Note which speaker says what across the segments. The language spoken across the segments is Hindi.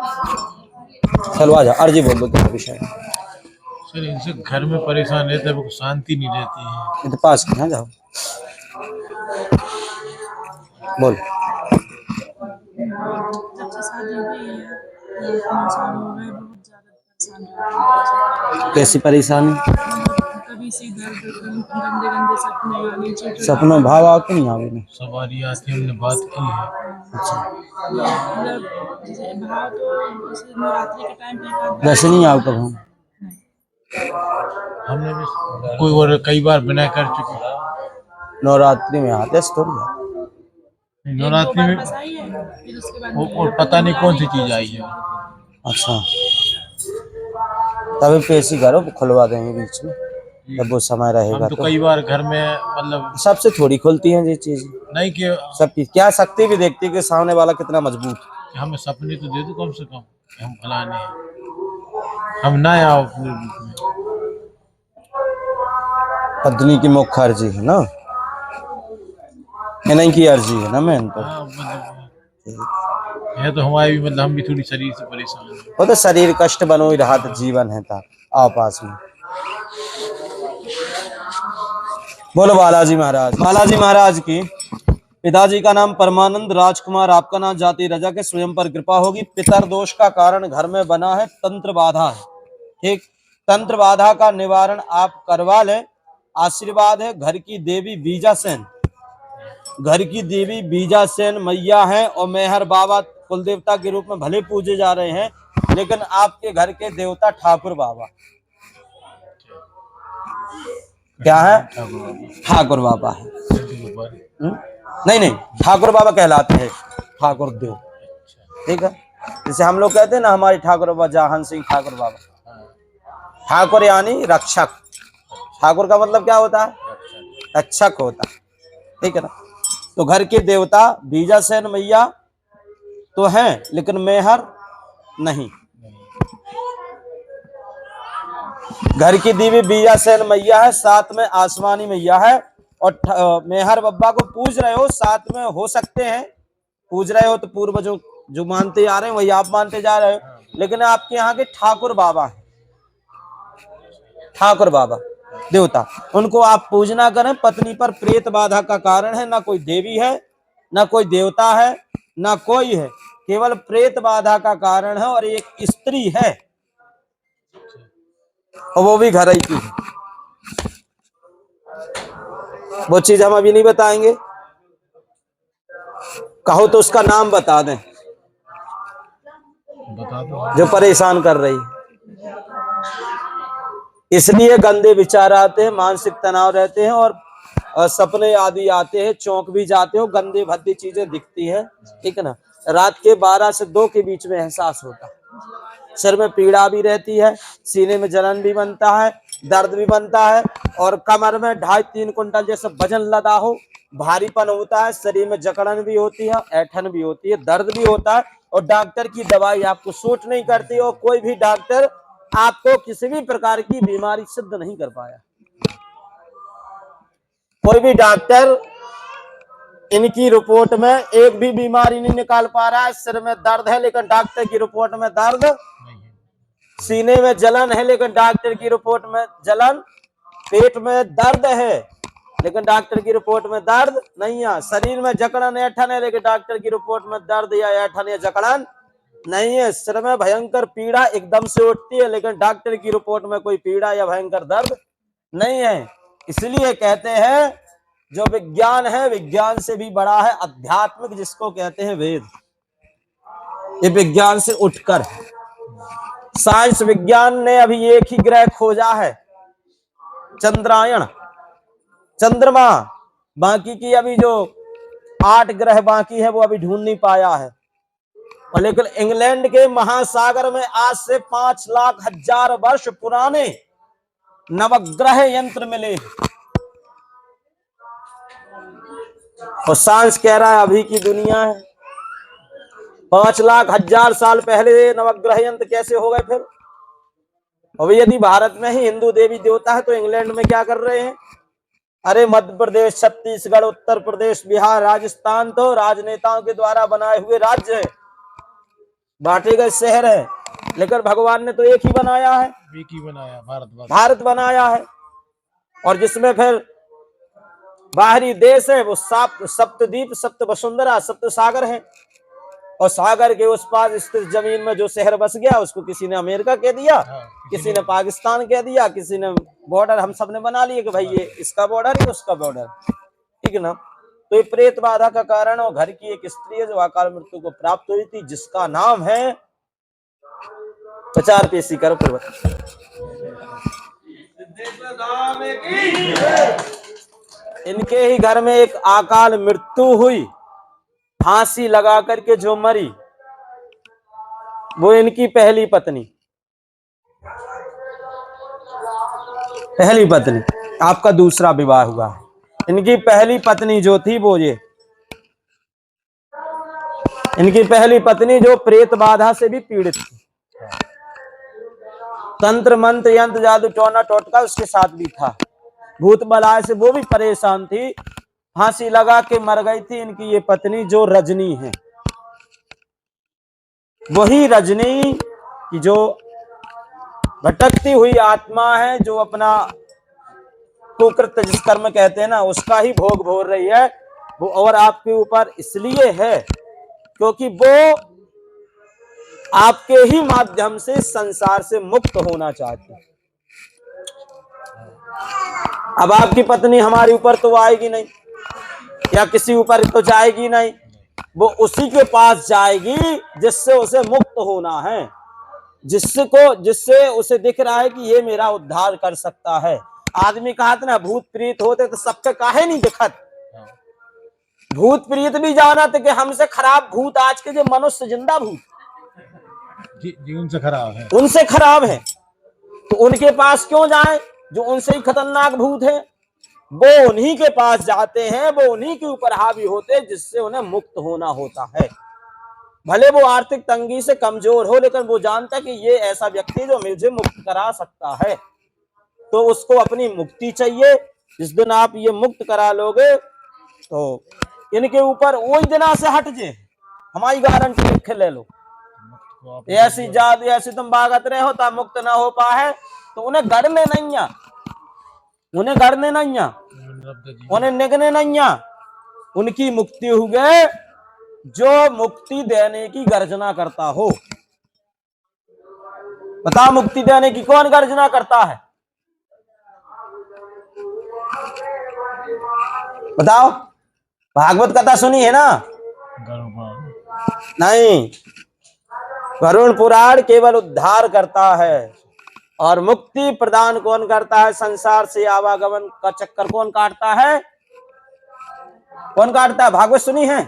Speaker 1: चलो आ जा, अर्जी बोल दो तेरा विषय।
Speaker 2: सर इनसे घर में परेशान रहते हैं, शांति नहीं रहती है।
Speaker 1: ये तो पास की, हाँ जाओ बोल।
Speaker 3: जब से शादी हुई है 9 साल हो गए, बहुत ज्यादा परेशान रहती हूँ।
Speaker 1: कैसी परेशानी?
Speaker 3: मतलब कभी सी दर्द, गंदे गंदे सपने आने, चिड़चिड़
Speaker 1: सपनों भाव आते नहीं आवे नहीं?
Speaker 2: सवारी आती, हमने बात की है।
Speaker 3: मतलब जैसे भाव तो जैसे नवरात्रि के टाइम पे एक आध
Speaker 1: वैसे नहीं आओ कब हम?
Speaker 2: हमने भी कोई और कई बार बिना कर चुके।
Speaker 1: नवरात्रि में आते थोड़ी है।
Speaker 2: नवरात्रि में
Speaker 3: बस आई है, फिर उसके बाद
Speaker 2: और पता नहीं कौन सी चीज आई है।
Speaker 1: अच्छा, तभी पेशी करो, खुलवा देंगे बीच में जब वो समय रहेगा।
Speaker 2: हम तो कई बार घर में मतलब
Speaker 1: सबसे थोड़ी खुलती है ये चीज,
Speaker 2: नहीं कि
Speaker 1: सबकी क्या शक्ति भी देखती है कि सामने वाला कितना मजबूत।
Speaker 2: हमें सपने तो दे दो कम से कम, हम फलाने हैं, हम ना आओ अपने रूप में।
Speaker 1: पत्नी की मुख्य अर्जी है ना, इन्हीं की अर्जी है ना मैन तो।
Speaker 2: हाँ मतलब है तो हमारी भी, मतलब हम भी थोड़ी शरीर से परेशान हैं।
Speaker 1: वो तो शरीर कष्ट बनो ही रहा तो जीवन है था। आओ पास में बोलो बालाजी महाराज। बालाजी महाराज की पिताजी का नाम परमानंद राजकुमार, आपका नाम जाति रजा के, स्वयं पर कृपा होगी। पितर दोष का कारण घर में बना है तंत्र बाधा है, ठीक। तंत्र बाधा का निवारण आप करवा ले, आशीर्वाद है। घर की देवी बीजासेन, घर की देवी बीजासेन मैया है और मेहर बाबा कुल देवता के रूप में भले पूजे जा रहे हैं, लेकिन आपके घर के देवता ठाकुर बाबा क्या है? ठाकुर बाबा है। नहीं नहीं, ठाकुर बाबा कहलाते हैं, ठाकुर देव, ठीक है। जैसे हम लोग कहते हैं ना हमारे ठाकुर बाबा जहान सिंह ठाकुर बाबा। ठाकुर यानी रक्षक, ठाकुर का मतलब क्या होता है? रक्षक होता है, ठीक है ना। तो घर के देवता बीजासेन मैया तो हैं, लेकिन मेहर नहीं। घर की देवी बीजासेन मैया है, साथ में आसमानी मैया है, और मेहर बब्बा को पूज रहे हो, साथ में हो सकते हैं पूज रहे हो तो पूर्वजों जो मानते आ रहे हैं वही आप मानते जा रहे हो, लेकिन आपके यहाँ के ठाकुर बाबा है, ठाकुर बाबा देवता, उनको आप पूजना करें। पत्नी पर प्रेत बाधा का कारण है, ना कोई देवी है ना कोई देवता है ना कोई है, केवल प्रेत बाधा का कारण है, और एक स्त्री है और वो भी घर ही की है। वो चीज हम अभी नहीं बताएंगे, कहो तो उसका नाम बता दें
Speaker 2: बता दो
Speaker 1: जो परेशान कर रही है। इसलिए गंदे विचार आते हैं, मानसिक तनाव रहते हैं, और सपने आदि आते हैं, चौंक भी जाते हो, गंदे भद्दी चीजें दिखती है, ठीक है ना। रात के 12 से 2 के बीच में एहसास होता है, सिर में पीड़ा भी रहती है, सीने में जलन भी बनता है, दर्द भी बनता है, और कमर में 2.5-3 कुंटल जैसा वजन लदा हो, भारीपन होता है, शरीर में जकड़न भी होती है, ऐठन भी होती है, दर्द भी होता है, और डॉक्टर की दवाई आपको सूट नहीं करती, और कोई भी डॉक्टर आपको किसी भी प्रकार की बीमारी सिद्ध नहीं कर पाया। कोई भी डॉक्टर इनकी रिपोर्ट में एक भी बीमारी नहीं निकाल पा रहा है। सिर में दर्द है लेकिन डॉक्टर की रिपोर्ट में दर्द, सीने में जलन है लेकिन डॉक्टर की रिपोर्ट में जलन, पेट में दर्द है लेकिन डॉक्टर की रिपोर्ट में दर्द नहीं है, शरीर में जकड़न ऐठन है लेकिन डॉक्टर की रिपोर्ट में दर्द या ऐठन या जकड़न नहीं है, सिर में भयंकर पीड़ा एकदम से उठती है लेकिन डॉक्टर की रिपोर्ट में कोई पीड़ा या भयंकर दर्द नहीं है। इसलिए कहते हैं जो विज्ञान है, विज्ञान से भी बड़ा है अध्यात्मिक, जिसको कहते हैं वेद। ये विज्ञान से उठकर है। साइंस विज्ञान ने अभी एक ही ग्रह खोजा है, चंद्रायन, चंद्रमा, बाकी की अभी जो 8 ग्रह बाकी है वो अभी ढूंढ नहीं पाया है। और लेकिन इंग्लैंड के महासागर में आज से 5,00,000 वर्ष पुराने नवग्रह यंत्र मिले, और साइंस कह रहा है अभी की दुनिया है। 5,00,000 साल पहले नवग्रह यंत्र कैसे हो गए फिर? और यदि भारत में ही हिंदू देवी देवता है तो इंग्लैंड में क्या कर रहे हैं? अरे मध्य प्रदेश, छत्तीसगढ़, उत्तर प्रदेश, बिहार, राजस्थान तो राजनेताओं के द्वारा बनाए हुए राज्य है। बांटे गए शहर है, लेकिन भगवान ने तो एक ही बनाया है,
Speaker 2: एक ही बनाया,
Speaker 1: भारत बनाया है। और जिसमें फिर बाहरी देश है वो सप्तद्वीप, सप्त वसुंधरा, सप्त सागर है। और सागर के उस पार स्थित जमीन में जो शहर बस गया उसको किसी ने अमेरिका कह दिया, किसी ने पाकिस्तान कह दिया, किसी ने बॉर्डर हम सब ने बना लिए कि भाई ये इसका बॉर्डर है उसका बॉर्डर, ठीक है ना। तो ये प्रेत बाधा का कारण और घर की एक स्त्री है जो अकाल मृत्यु को प्राप्त हुई थी, जिसका नाम है प्रचार पेशी करो इनके ही घर में एक अकाल मृत्यु हुई, फांसी लगा करके जो मरी वो इनकी पहली पत्नी, आपका दूसरा विवाह हुआ है। इनकी पहली पत्नी जो थी वो ये, इनकी पहली पत्नी जो प्रेत बाधा से भी पीड़ित थी, तंत्र मंत्र यंत्र जादू टोना टोटका उसके साथ भी था, भूत बलाय से वो भी परेशान थी, फांसी लगा के मर गई थी इनकी ये पत्नी जो रजनी है। वही रजनी की जो भटकती हुई आत्मा है, जो अपना कुकृत्य जिस कर्म कहते हैं ना उसका ही भोग भोग रही है वो, और आपके ऊपर इसलिए है क्योंकि वो आपके ही माध्यम से संसार से मुक्त होना चाहती है। अब आपकी पत्नी हमारे ऊपर तो आएगी नहीं या किसी ऊपर तो जाएगी नहीं, वो उसी के पास जाएगी जिससे उसे मुक्त होना है, जिससे उसे दिख रहा है कि ये मेरा उद्धार कर सकता है। आदमी कहा था ना भूत प्रीत होते तो सबके काहे नहीं दिखत, भूत प्रीत भी जाना था कि हमसे खराब भूत आज के जो मनुष्य जिंदा भूत
Speaker 2: जी उनसे खराब है,
Speaker 1: उनसे खराब है, तो उनके पास क्यों जाएं जो उनसे ही खतरनाक भूत है। वो उन्हीं के पास जाते हैं, वो उन्हीं के ऊपर हावी होते हैं जिससे उन्हें मुक्त होना होता है। भले वो आर्थिक तंगी से कमजोर हो लेकिन वो जानता है कि ये ऐसा व्यक्ति जो मुझे मुक्त करा सकता है, तो उसको अपनी मुक्ति चाहिए। जिस दिन आप ये मुक्त करा लोगे तो इनके ऊपर वही दिना से हट जे, हमारी गारंटी लिख ले लो। ऐसी जात ऐसी तुम बागत रहे हो तब मुक्त ना हो पाए तो उन्हें गड़ने नहीं आ, उन्हें गड़ने नहीं आ, उन्हें निगने नहीं आ, उनकी मुक्ति हो गए जो मुक्ति देने की गर्जना करता हो। बताओ मुक्ति देने की कौन गर्जना करता है, बताओ। भागवत कथा सुनी है ना? नहीं, गरुड़ पुराण केवल उद्धार करता है और मुक्ति प्रदान कौन करता है? संसार से आवागमन का चक्कर कौन काटता है? कौन काटता है? भागवत सुनी है?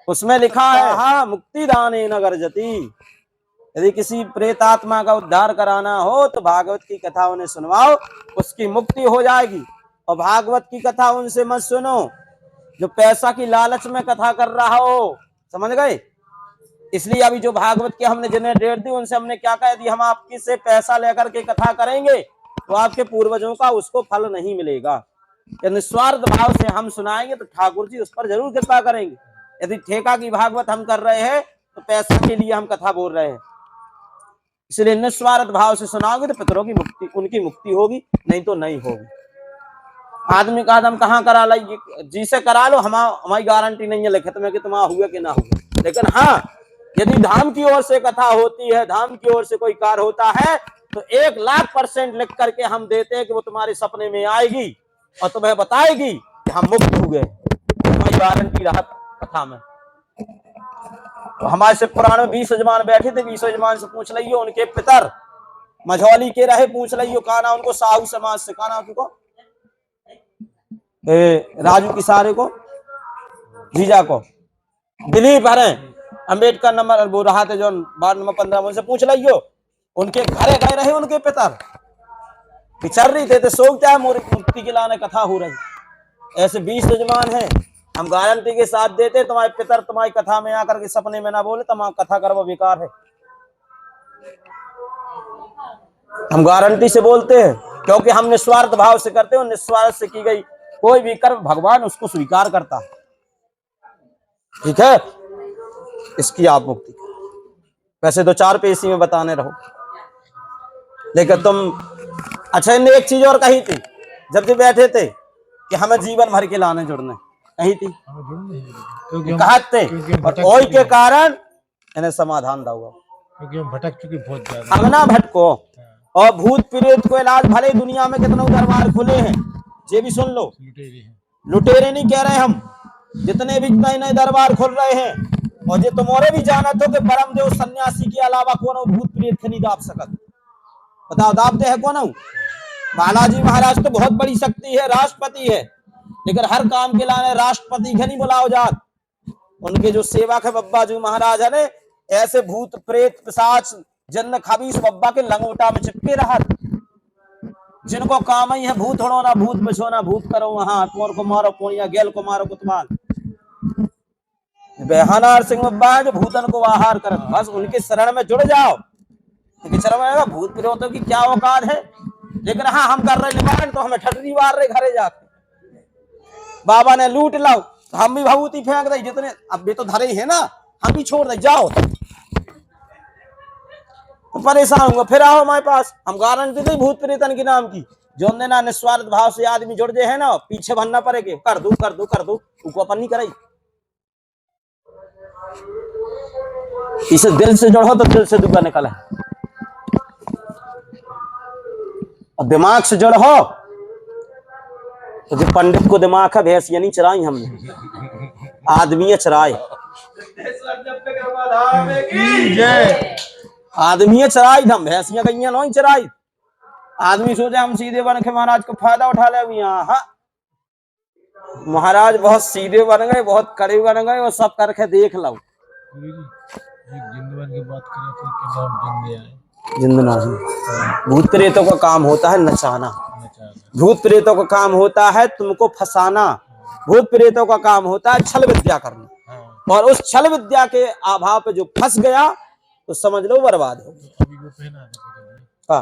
Speaker 1: उसमें लिखा है हाँ मुक्ति दाने न गर्जती। यदि किसी प्रेतात्मा का उद्धार कराना हो तो भागवत की कथा उन्हें सुनवाओ, उसकी मुक्ति हो जाएगी। और भागवत की कथा उनसे मत सुनो जो पैसा की लालच में कथा कर रहा हो, समझ गए? इसलिए अभी जो भागवत के हमने जिन्हें डेट दी उनसे हमने क्या कह दी, हम आपकी से पैसा लेकर के कथा करेंगे तो आपके पूर्वजों का उसको फल नहीं मिलेगा। निस्वार्थ भाव से हम सुनाएंगे तो ठाकुर जी उस पर जरूर कृपा करेंगे। यदि ठेका की भागवत हम कर रहे हैं तो पैसा के लिए हम कथा बोल रहे हैं, इसलिए निस्वार्थ भाव से सुनाओगे तो पितरों की मुक्ति, उनकी मुक्ति होगी, नहीं तो नहीं होगी। आदमी का हम कहाँ करा लो, जी से करा लो, हमारी गारंटी नहीं है लिखित में कि तुम्हारा हुआ कि ना हुआ। लेकिन हाँ यदि धाम की ओर से कथा होती है, धाम की ओर से कोई कार्य होता है तो 1,00,000% लिख करके हम देते हैं कि वो तुम्हारे सपने में आएगी और तुम्हें बताएगी कि हम मुक्त हो गए। हमारी गारंटी रहा कथा में। तो हमारे से पुराण में 20 यजमान बैठे थे, 20 यजमान से पूछ लियो उनके पितर मझौली के रहे, पूछ लियो का नाम उनको, साहू समाज से का नाम उनको, राजू किसारे को, जीजा को, दिलीप हरे अंबेडकर नंबर वो रहा थे जो वार्ड नंबर 15 में, उनसे पूछ लियो उनके घरे गए रहे उनके पितर, विचर रही थे तो सोचता है मुक्ति के लाने कथा हो रही। ऐसे 20 यजमान है, हम गारंटी के साथ देते तुम्हारे पितर तुम्हारी कथा में आकर के सपने में ना बोले तो कथा करवा बेकार है। हम गारंटी से बोलते हैं क्योंकि हम निस्वार्थ भाव से करते हैं, निस्वार्थ से की गई कोई भी कर्म भगवान उसको स्वीकार करता है। ठीक है, इसकी आप मुक्ति वैसे तो 4 पेशी में बताने रहो, लेकिन तुम अच्छा। इनने एक चीज और कही थी जब जी बैठे थे कि हमें जीवन भर के लाने जुड़ने, कही थी,
Speaker 2: हमें जुड़ने हैं, क्योंकि
Speaker 1: कहते
Speaker 2: क्योंकि हम
Speaker 1: और
Speaker 2: भटक
Speaker 1: ओई
Speaker 2: चुके
Speaker 1: के कारण इन्हें समाधान दाऊगा।
Speaker 2: क्योंकि हम भटक चुके बहुत ज्यादा।
Speaker 1: अब ना भटको, और भूत प्रेत को इलाज भले दुनिया में कितने दरबार खुले हैं, ये भी सुन लो।
Speaker 2: लुटेरे हैं।
Speaker 1: लुटेरे नहीं कह रहे हम, जितने भी नए नए दरबार खुल रहे हैं, और ये तुम्हारे भी जानत हो कि परमदेव सन्यासी के अलावा कौन भूत प्रेत के नहीं दाब सकत। बताओ दाबते है कौन? बालाजी महाराज तो बहुत बड़ी शक्ति है, राष्ट्रपति है, लेकिन हर काम के लाने राष्ट्रपति के नहीं बुलाओ जात। उनके जो सेवक है बब्बा जी महाराज है ने, ऐसे भूत प्रेत पिशाच जन्न खबीस बब्बा के लंगोटा में चिपके रहा, जिनको काम ही है भूत उड़ोना, भूत बचोना, भूत करो वहां, कुंवर को मारो पुणिया, गेल को मारो कुतवाल। बेहानार सिंह बब्बा है जो भूतन को आहार कर, बस उनके शरण में जुड़ जाओ। उनके शरण में भूत प्रेतों की क्या औकात है, लेकिन हाँ हम कर रहे निवारण तो हमें ठटरी मार रहे घरे जाके। बाबा ने लूट लाओ तो हम भी भभूति फेंक दे, जितने अब भी तो धरे है ना, हम भी छोड़ दे जाओ। तो परेशान होंगे फिर आओ हमारे पास, हम गारंटी दी भूत प्रेतन के नाम की। जो ना निस्वार्थ भाव से आदमी जुड़ जाए है ना, पीछे बनना पड़ेगा, कर दू कर दू कर दू, उनको अपन नहीं कराई। इसे दिल से जोड़ो तो दिल से दुआ निकला है, और दिमाग से जुड़ हो तो जो पंडित को दिमाग है, भैंसियां नहीं चराई हमने, आदमी चराए। आदमी चराई हम, भैंसियां गईया नहीं चराई। आदमी सोचे हम सीधे बन के महाराज को फायदा उठा ले। अभी यहाँ महाराज बहुत सीधे बन गए, बहुत कड़े बन गए, और सब करके देख लो।
Speaker 2: जिंदगी की बात करें तो कि हम जिंदे आए,
Speaker 1: जिंदा नहीं। भूत प्रेतों का काम होता है नचाना, भूत प्रेतों का काम होता है तुमको फंसाना, भूत प्रेतों का काम होता है छल विद्या करना, और उस छल विद्या के अभाव पे जो फंस गया तो समझ लो बर्बाद हो।
Speaker 2: अभी वो पहना था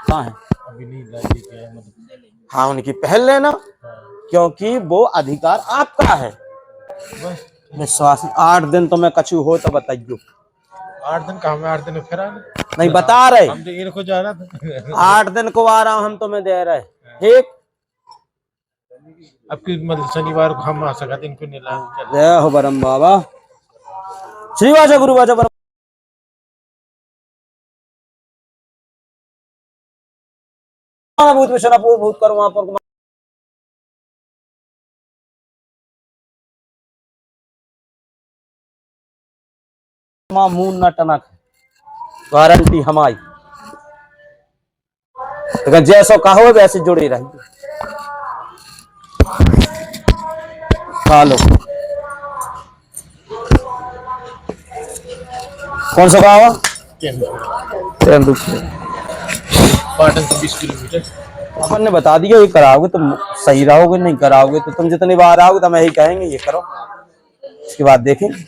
Speaker 1: कहाँ है?
Speaker 2: अभी नहीं लाइए क्या है मतलब।
Speaker 1: हाँ उनकी पहल लेना, क्योंकि वो अधिकार आपका है।
Speaker 2: बस
Speaker 1: विश्वास 8 दिन तुम्हें कछु हो तो बताइयो।
Speaker 2: 8 दिन का, हमें 8 दिन में फिर आने
Speaker 1: नहीं बता रहे,
Speaker 2: हम तो इनको जा रहा था
Speaker 1: 8 दिन को आराम हम तुम्हें दे रहे, ठीक।
Speaker 2: अब की मतलब शनिवार को हम आ सकते, इनको नहीं ला।
Speaker 1: जय हो बरम बाबा, श्री वाचा गुरु वाचा बरम भूत विषण भूत करो वहां पर मुंह न टनक, गारंटी हमारी। लेकिन जैसो कहो वैसे जुड़ी रहेंगे। लो कौन सा गाँव?
Speaker 2: पाटन से 20 किलोमीटर।
Speaker 1: अपन ने बता दिया ये कराओगे तुम सही रहोगे, नहीं कराओगे तो तुम जितनी बार आओगे तो हम यही कहेंगे ये करो, इसके बाद देखेंगे।